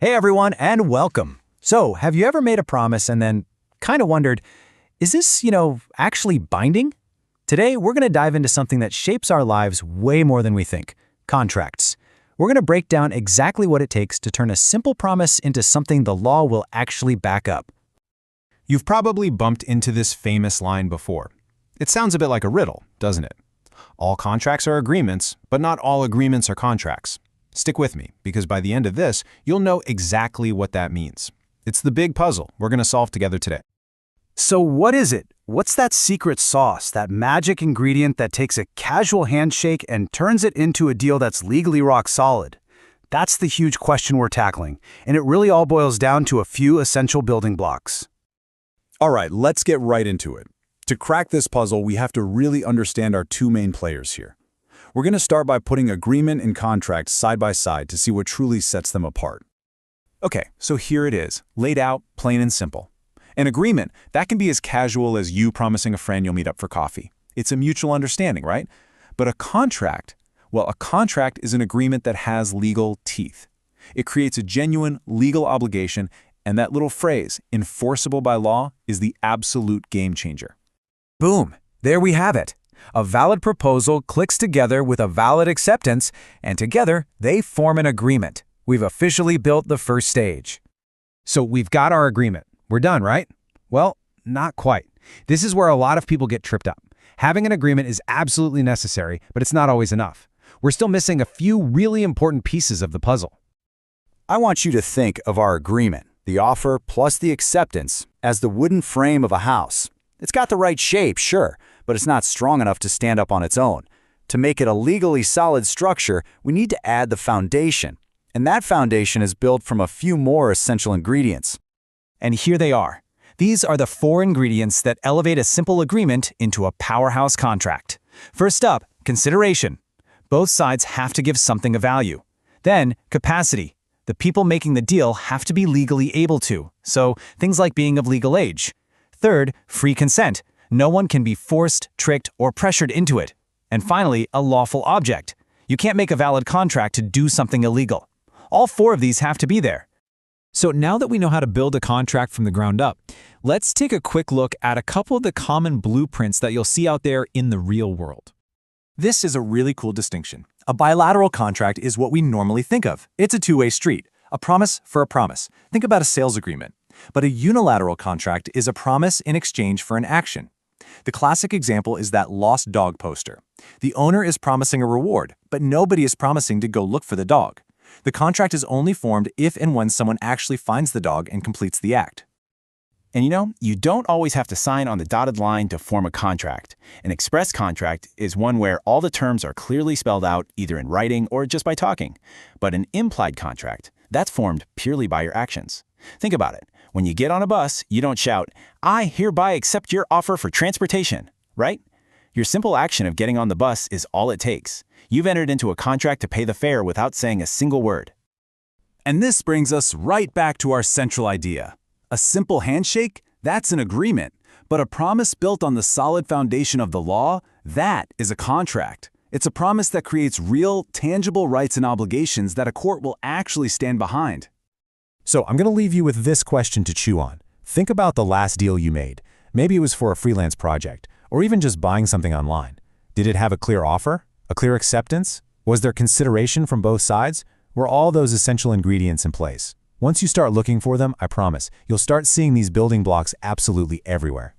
Hey everyone, and welcome. So, have you ever made a promise and then kind of wondered, is this, actually binding? Today, we're going to dive into something that shapes our lives way more than we think: contracts. We're going to break down exactly what it takes to turn a simple promise into something the law will actually back up. You've probably bumped into this famous line before. It sounds a bit like a riddle, doesn't it? All contracts are agreements, but not all agreements are contracts. Stick with me, because by the end of this, you'll know exactly what that means. It's the big puzzle we're going to solve together today. So what is it? What's that secret sauce, that magic ingredient that takes a casual handshake and turns it into a deal that's legally rock solid? That's the huge question we're tackling, and it really all boils down to a few essential building blocks. All right, let's get right into it. To crack this puzzle, we have to really understand our two main players here. We're going to start by putting agreement and contract side by side to see what truly sets them apart. Okay, so here it is, laid out, plain and simple. An agreement, that can be as casual as you promising a friend you'll meet up for coffee. It's a mutual understanding, right? But a contract, well, a contract is an agreement that has legal teeth. It creates a genuine legal obligation, and that little phrase, enforceable by law, is the absolute game changer. Boom! There we have it. A valid proposal clicks together with a valid acceptance, and together they form an agreement. We've officially built the first stage. So we've got our agreement. We're done, right? Well, not quite. This is where a lot of people get tripped up. Having an agreement is absolutely necessary, but it's not always enough. We're still missing a few really important pieces of the puzzle. I want you to think of our agreement, the offer plus the acceptance, as the wooden frame of a house. It's got the right shape, sure, but it's not strong enough to stand up on its own. To make it a legally solid structure, we need to add the foundation. And that foundation is built from a few more essential ingredients. And here they are. These are the 4 ingredients that elevate a simple agreement into a powerhouse contract. First up, consideration. Both sides have to give something of value. Then, capacity. The people making the deal have to be legally able to, so things like being of legal age. Third, free consent. No one can be forced, tricked, or pressured into it. And finally, a lawful object. You can't make a valid contract to do something illegal. All 4 of these have to be there. So now that we know how to build a contract from the ground up, let's take a quick look at a couple of the common blueprints that you'll see out there in the real world. This is a really cool distinction. A bilateral contract is what we normally think of. It's a two-way street, a promise for a promise. Think about a sales agreement. But a unilateral contract is a promise in exchange for an action. The classic example is that lost dog poster. The owner is promising a reward, but nobody is promising to go look for the dog. The contract is only formed if and when someone actually finds the dog and completes the act. And you don't always have to sign on the dotted line to form a contract. An express contract is one where all the terms are clearly spelled out either in writing or just by talking. But an implied contract, that's formed purely by your actions. Think about it. When you get on a bus, you don't shout, "I hereby accept your offer for transportation," right? Your simple action of getting on the bus is all it takes. You've entered into a contract to pay the fare without saying a single word. And this brings us right back to our central idea. A simple handshake? That's an agreement. But a promise built on the solid foundation of the law? That is a contract. It's a promise that creates real, tangible rights and obligations that a court will actually stand behind. So I'm going to leave you with this question to chew on. Think about the last deal you made. Maybe it was for a freelance project, or even just buying something online. Did it have a clear offer? A clear acceptance? Was there consideration from both sides? Were all those essential ingredients in place? Once you start looking for them, I promise, you'll start seeing these building blocks absolutely everywhere.